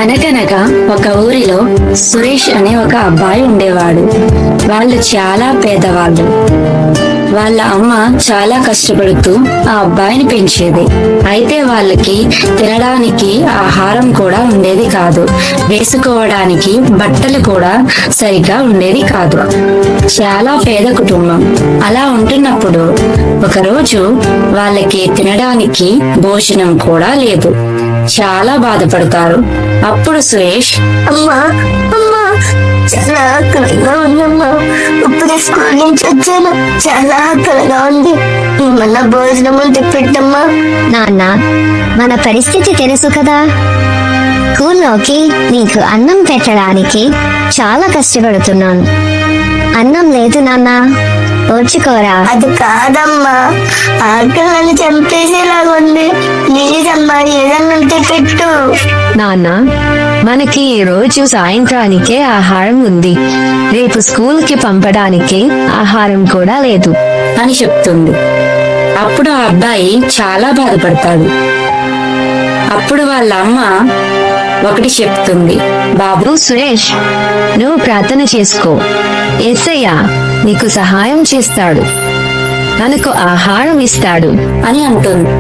అనగనగా ఒక ఊరిలో సురేష్ అనే ఒక అబ్బాయి ఉండేవాడు. వాళ్ళు చాలా పేదవాళ్ళు. వాళ్ళ అమ్మ చాలా కష్టపడుతూ ఆ అబ్బాయిని పెంచేది. అయితే వాళ్ళకి తినడానికి ఆహారం కూడా ఉండేది కాదు, వేసుకోవడానికి బట్టలు కూడా సరిగ్గా ఉండేది కాదు. చాలా పేద కుటుంబం. అలా ఉంటున్నప్పుడు ఒకరోజు వాళ్ళకి తినడానికి భోజనం కూడా లేదు. చాలా బాధపడతారు. అప్పుడు సురేష్, అమ్మా అమ్మా చాలా ఆకలిగా ఉందమ్మా. ఇప్పుడే స్కూల్ నుంచి వచ్చాను, చాలా ఆకలిగా ఉంది. ఏమన్నా భోజనం ఉంటే పెట్టమ్మా. నాన్న, మన పరిస్థితి తెలుసు కదా. స్కూల్లోకి నీకు అన్నం పెట్టడానికి చాలా కష్టపడుతున్నాను. అన్నం లేదు నాన్న, ఓర్చుకోరా. అది కాదమ్మా, ఆకలిని చంపేసేలాగా ఉంది. ప్లీజ్ అమ్మా, ఏదన్నా ఉంటే పెట్టు. నాన్న, మనకి ఈ రోజు సాయంత్రానికే ఆహారం ఉంది, రేపు స్కూల్ కి పంపడానికి ఆహారం కూడా లేదు అని చెప్తుంది. అప్పుడు ఆ అబ్బాయి చాలా బాధపడతాడు. అప్పుడు వాళ్ళ అమ్మ ఒకటి చెప్తుంది, బాబు సురేష్, నువ్వు ప్రార్థన చేసుకో. యేసయ్య నీకు సహాయం చేస్తాడు, మనకు ఆహారం ఇస్తాడు అని అంటుంది.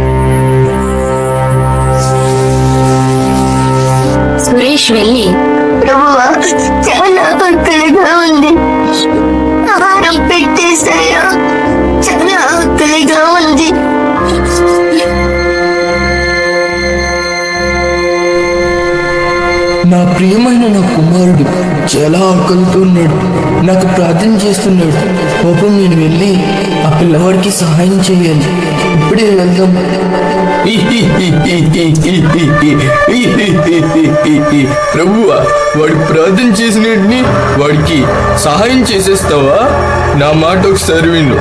సురేష్ వెళ్ళి, ప్రభువా, చాలా ఆకలిగా ఉంది, ఆహారం పెట్టేశాయా, చాలా ఆకలిగా ఉంది. నా ప్రియమైన నా కుమారుడు చాలా ఆకలితో ఉన్నాడు, నాకు ప్రార్థన చేస్తున్నాడు. పాపం నేను వెళ్ళి ఆ పిల్లవాడికి సహాయం చేయాలి. ఇప్పుడే వెళ్దాం. ప్రభువా, వాడు ప్రార్థన చేసినట్టుని వాడికి సహాయం చేసేస్తావా? నా మాట ఒకసారి విను.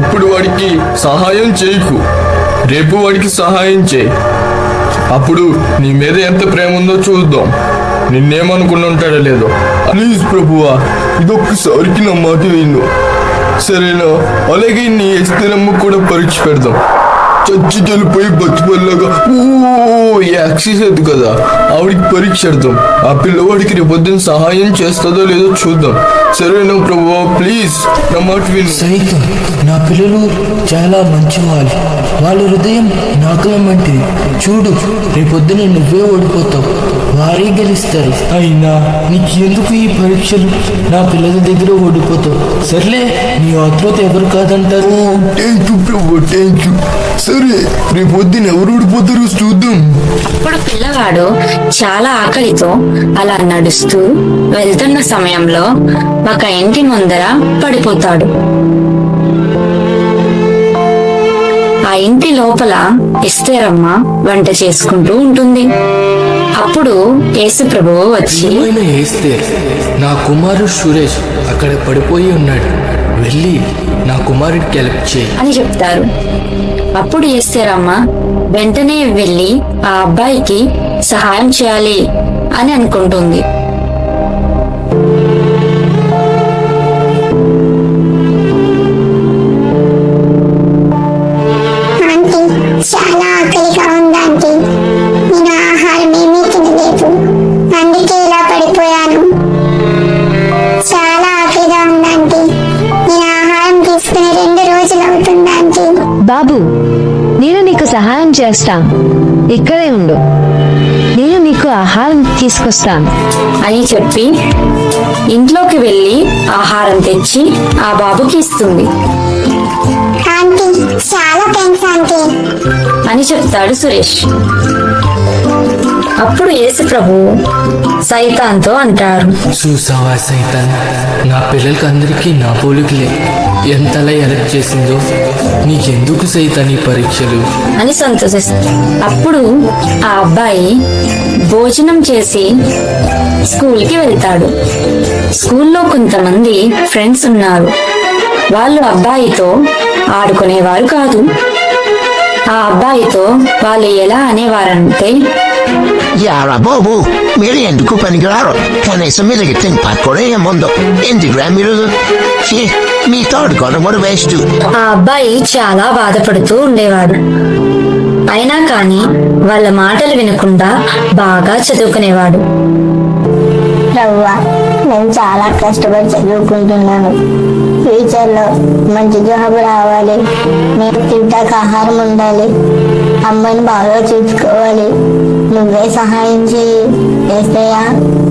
ఇప్పుడు వాడికి సహాయం చేయకు, రేపు వాడికి సహాయం చేయి. అప్పుడు నీ మీద ఎంత ప్రేమ ఉందో చూద్దాం. నిన్నేమనుకుని ఉంటాడో లేదో. ప్లీజ్ ప్రభువా, ఇదొక్కసారికి నా మాట విను, సరేనా? అలాగే నీ ఎస్తరమ్మ కూడా పరీక్ష పెడదాం. చచ్చి చనిపోయి బతిపల్లాగా యాక్సిస్ కదా, ఆవిడికి పరీక్ష పెడదాం. ఆ పిల్లవాడికి రేపొద్దున సహాయం చేస్తుందో లేదో చూద్దాం. సరేనా ప్రభువా, ప్లీజ్ నా మాట విను. సైతం నా పిల్లలు చాలా మంచివాళ్ళు, వాళ్ళ హృదయం నాకులం అంటే చూడు, రేపొద్దున నువ్వే ఓడిపోతావు, వారే గెలుస్తారు. అయినా నీకు ఎందుకు ఈ పరీక్షలు? నా పిల్లల దగ్గర ఓడిపోతావు. సర్లే, నీ ఆత్మత ఎవరు కాదంటారు. Thank you Prabhu, thank you. సరే, రేపొద్దున ఎవరు ఓడిపోతారు చూద్దాం. ఇప్పుడు పిల్లవాడు చాలా ఆకలితో అలా నడుస్తూ వెళ్తున్న సమయంలో ఒక ఇంటి ముందర పడిపోతాడు. ఆ ఇంటి లోపల ఎస్తేరమ్మ వంట చేసుకుంటూ ఉంటుంది. అప్పుడు యేసు ప్రభువు వచ్చి, నా కుమారుడు సురేష్ అక్కడ పడిపోయి ఉన్నాడు, వెళ్ళి నా కుమారుడికి హెల్ప్ చేయి అని చెప్తారు. అప్పుడు ఎస్తేరమ్మ వెంటనే వెళ్ళి ఆ అబ్బాయికి సహాయం చేయాలి అని అనుకుంటుంది. చాలా ఆకలిగా ఉందంటే నేను ఆహారం ఏమీ తినలేదు, అందుకే ఇలా పడిపోయాను. చాలా ఆకలిగా ఉందంటే నేను ఆహారం తీసుకుని 2 రోజులు అవుతుందంటే. బాబు, నేను నీకు సహాయం చేస్తా, ఇక్కడే ఉండు, నేను నీకు ఆహారం తీసుకొస్తాను అని చెప్పి ఇంట్లోకి వెళ్ళి ఆహారం తెచ్చి ఆ బాబుకి ఇస్తుంది. ఆంటీ, చాలా థ్యాంక్స్ ఆంటీ అని చెప్తాడు సురేష్. అప్పుడు యేసు ప్రభు సైతాన్తో అంటారు, చూసావా సైతాన్, నా పిల్లలకి అందరికీ నా పోలికలే, ఎంతలా హెల్ప్ చేసిందో. నీకెందుకు సైతాన్ ఈ పరీక్షలు అని సంతోషిస్తాడు. అప్పుడు ఆ అబ్బాయి భోజనం చేసి స్కూల్కి వెళ్తాడు. స్కూల్లో కొంతమంది ఫ్రెండ్స్ ఉన్నారు. వాళ్ళు అబ్బాయితో ఆడుకునేవారు కాదు. ఆ అబ్బాయితో వాళ్ళు ఎలా అనేవారంటే, యారా బాబు, మీరు ఎందుకు పనికిరారు? కనీసం మీ దగ్గర తిని పట్టుకోవడం ఏముందో? ఎందుకురా మీరు మీతో ఆడుకోవడం కూడా వేస్ట్. ఆ అబ్బాయి చాలా బాధపడుతూ ఉండేవాడు. అయినా కానీ వాళ్ళ మాటలు వినకుండా బాగా చదువుకునేవాడు. ప్రభువా, నేను చాలా కష్టపడి చదువుకుంటున్నాను. ఫ్యూచర్ లో మంచి జాబ్ రావాలి, నేను తింటాక ఆహారం ఉండాలి, అమ్మని బాగా చూసుకోవాలి. నువ్వే సహాయం చేయి యేసయ్యా,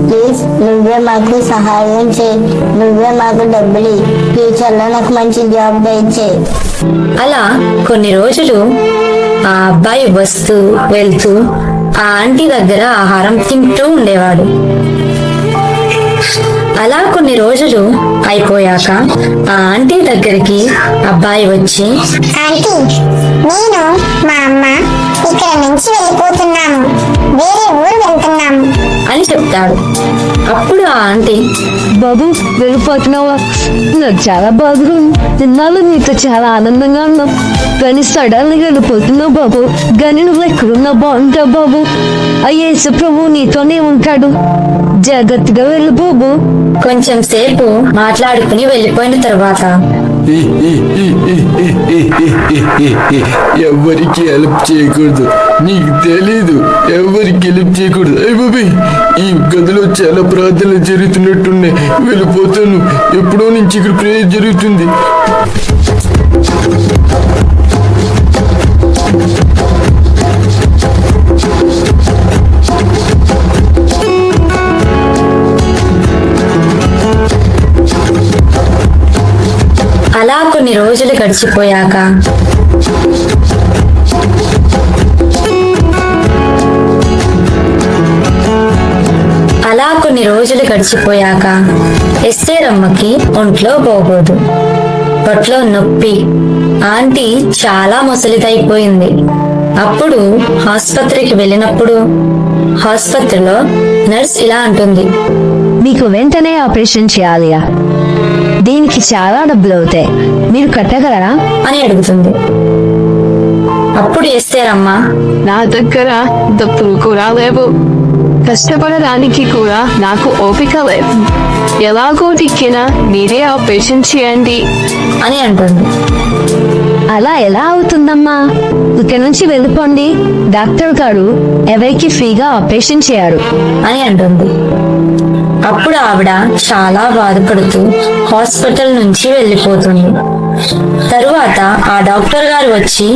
ప్లీజ్ నువ్వే మాకు సహాయం చేయి. నువ్వే మాకు డబ్బులు ఫ్యూచర్ లో నాకు మంచి జాబ్ దయచేయి. అలా కొన్ని రోజులు ఆ అబ్బాయి వస్తూ వెళ్తూ ఆ ఆంటీ దగ్గర ఆహారం తింటూ ఉండేవాడు. అలా కొన్ని రోజులు అయిపోయాక ఆ ఆంటీ దగ్గరికి అబ్బాయి వచ్చి, ఆంటీ, నేను మా అమ్మ ఇక్కడ నుంచి వెళ్ళిపోతున్నాము, వేరే ఊరు వెళ్తున్నాము అని చెప్తాడు. అప్పుడు ఆ ఆంటీ, బాబు వెళ్ళిపోతున్నావా? నాకు చాలా బాధగా ఉంది. తిన్నాళ్ళు నీతో చాలా ఆనందంగా ఉన్నాం, కానీ సడన్గా వెళ్ళిపోతున్నావు బాబు. కానీ నువ్వు ఎక్కడున్నా బాగుంటావు బాబు. ఆ యేసు ప్రభు నీతోనే ఉంటాడు, జాగ్రత్తగా వెళ్ళు బాబు. కొంచెం సేపు మాట్లాడుకుని వెళ్ళిపోయిన తర్వాత ఎవరికి హెల్ప్ చేయకూడదు, నీకు తెలీదు. ఎవరికి హెల్ప్ చేయకూడదు. అయ్య బాబీ, ఈ గదిలో చాలా ప్రార్థనలు జరుగుతున్నట్టున్నాయి, వెళ్ళిపోతాను. ఎప్పుడో నుంచి ఇక్కడ ప్రేయర్ జరుగుతుంది. అలా కొన్ని రోజులు గడిచిపోయాక ఎస్తేరమ్మకి ఒంట్లో బాగోదు, పొట్లో నొప్పి, ఆంటీ చాలా ముసలిదైపోయింది. అప్పుడు ఆసుపత్రికి వెళ్ళినప్పుడు ఆసుపత్రిలో నర్స్ ఇలా అంటుంది, మీకు వెంటనే ఆపరేషన్ చేయాలియా, దీనికి చాలా డబ్బులు అవుతాయి, మీరు కట్టగలరా అని అడుగుతుంది. అప్పుడు ఎస్తేరమ్మ, నా దగ్గర డబ్బులు కూడా లేవు, కష్టపడడానికి కూడా నాకు ఓపిక లేదు, ఎలాగో దిక్కినా మీరే ఆపరేషన్ చేయండి అని అంటుంది. అలా ఎలా అవుతుందమ్మా? ఇక్కడ నుంచి వెళ్ళిపోండి, డాక్టర్ గారు ఎవరికి ఫ్రీగా ఆపరేషన్ చేయరు అని అంటుంది. అప్పుడు ఆవిడ చాలా బాధపడుతూ హాస్పిటల్ నుంచి వెళ్ళిపోతుంది. తరువాత ఆ డాక్టర్ గారు వచ్చి,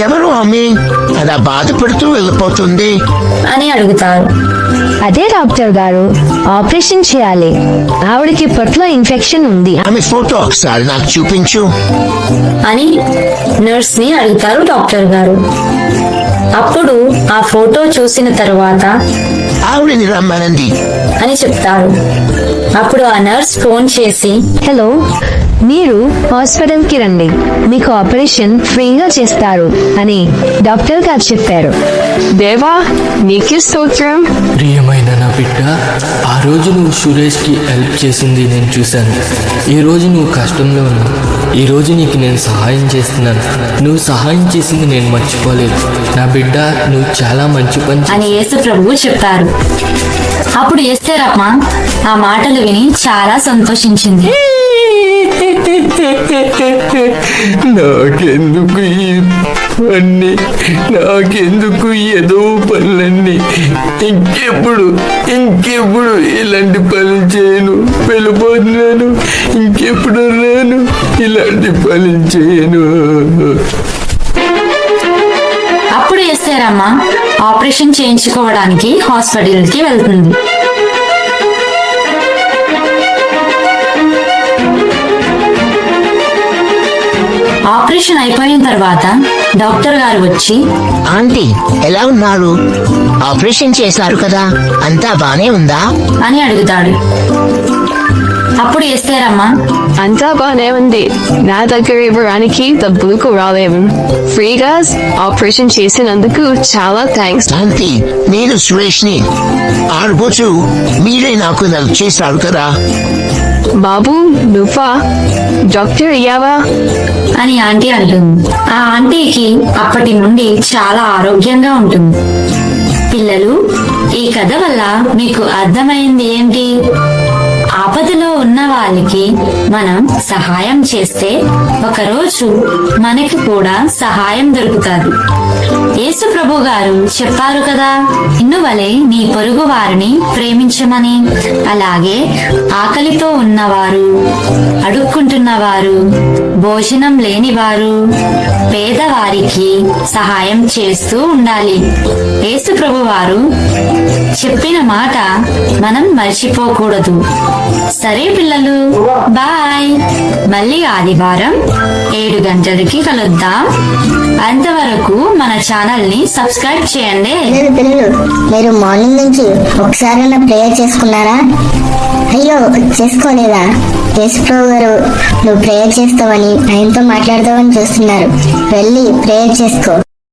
ఎవరు ఆమె అలా బాధపడుతూ వెళ్ళిపోతుంది అని అడుగుతారు. అదే డాక్టర్ గారు, ఆపరేషన్ చేయాలి, ఆవిడకి పొట్లో ఇన్ఫెక్షన్ ఉంది ఆమె ఫోటో ఒకసారి నాకు చూపించు అని నర్స్ ని అడుగుతారు డాక్టర్ గారు. అప్పుడు ఆ ఫోటో చూసిన తరువాత ఆవిడని రమ్మనండి అని చెప్తారు. అప్పుడు ఆ నర్స్ ఫోన్ చేసి, హలో, మీరు హాస్పిటల్కి రండి, మీకు ఆపరేషన్ ఫ్రీగా చేస్తారు అని డాక్టర్ గారు చెప్పారు. దేవా, నీకే స్తోత్రం. ప్రియమైన నా బిడ్డ, ఆ రోజు నువ్వు సురేష్కి హెల్ప్ చేసింది నేను చూశాను. ఈ రోజు నువ్వు కష్టంలో ఉన్నావు, ఈ రోజు నీకు నేను సహాయం చేస్తున్నాను. నువ్వు సహాయం చేసింది నేను మర్చిపోలేదు. నా బిడ్డ, నువ్వు చాలా మంచి పని అని యేసు ప్రభువు చెప్పారు. అప్పుడు ఎస్తేరమ్మ ఆ మాటలు విని చాలా సంతోషించింది. నాకెందుకు ఈ పని, నాకెందుకు ఏదో పనులన్నీ, ఇంకెప్పుడు ఇలాంటి పనులు చేయను, వెళ్ళిపోతున్నాను, ఇంకెప్పుడు రాను, ఇలాంటి పనులు చేయను. అప్పుడు ఎస్తేరమ్మ ఆపరేషన్ చేయించుకోవడానికి హాస్పిటల్కి వెళ్తుంది. ఆపరేషన్ అయిపోయిన తర్వాత డాక్టర్ గారు వచ్చి, ఆంటీ ఎలా ఉన్నారు? ఆపరేషన్ చేశారు కదా, అంతా బానే ఉందా అని అడుగుతాడు. అప్పుడు ఎస్తేరమ్మ, అంతా బానే ఉంది, నా దగ్గర ఇవ్వడానికి డబ్బులు కూడా లేవు, ఫ్రీగా ఆపరేషన్ చేసినందుకు చాలా థ్యాంక్స్. ఆంటీ, నేను సురేష్ ని. ఆ రోజు మీరే నాకు హెల్ప్ చేశారు కదా. బాబు, నువ్వా? డాక్టర్ అయ్యావా? అని ఆంటీ అంటుంది. ఆ ఆంటీకి అప్పటి నుండి చాలా ఆరోగ్యంగా ఉంటుంది. పిల్లలు, ఈ కథ వల్ల మీకు అర్థమైంది ఏంటి? ఆపదలో ఉన్న వాళ్ళకి మనం సహాయం చేస్తే ఒకరోజు మనకి కూడా సహాయం దొరుకుతుంది. యేసు ప్రభు గారు చెప్పారు కదా, నిన్ను వలె నీ పొరుగు వారిని ప్రేమించమని. అలాగే ఆకలితో ఉన్నవారు, అడుక్కుంటున్నవారు, భోజనం లేనివారు, పేదవారికి సహాయం చేస్తూ ఉండాలి. యేసు ప్రభు వారు చెప్పిన మాట మనం మర్చిపోకూడదు. సరే పిల్లలు, బాయ్. మళ్ళీ ఆదివారం 7 గంటలకి కలుద్దాం. అంతవరకు మన ఛానల్ ని సబ్స్క్రైబ్ చేయండి. పిల్లలు మీరు మార్నింగ్ నుంచి ఒకసారైనా ప్రేయర్ చేసుకున్నారా? అయ్యో చేసుకోలేదా? యేసుప్రభు గారు నువ్వు ప్రేయర్ చేస్తావని ఆయనతో మాట్లాడతావని చూస్తున్నారు. వెళ్ళి ప్రేయర్ చేసుకో.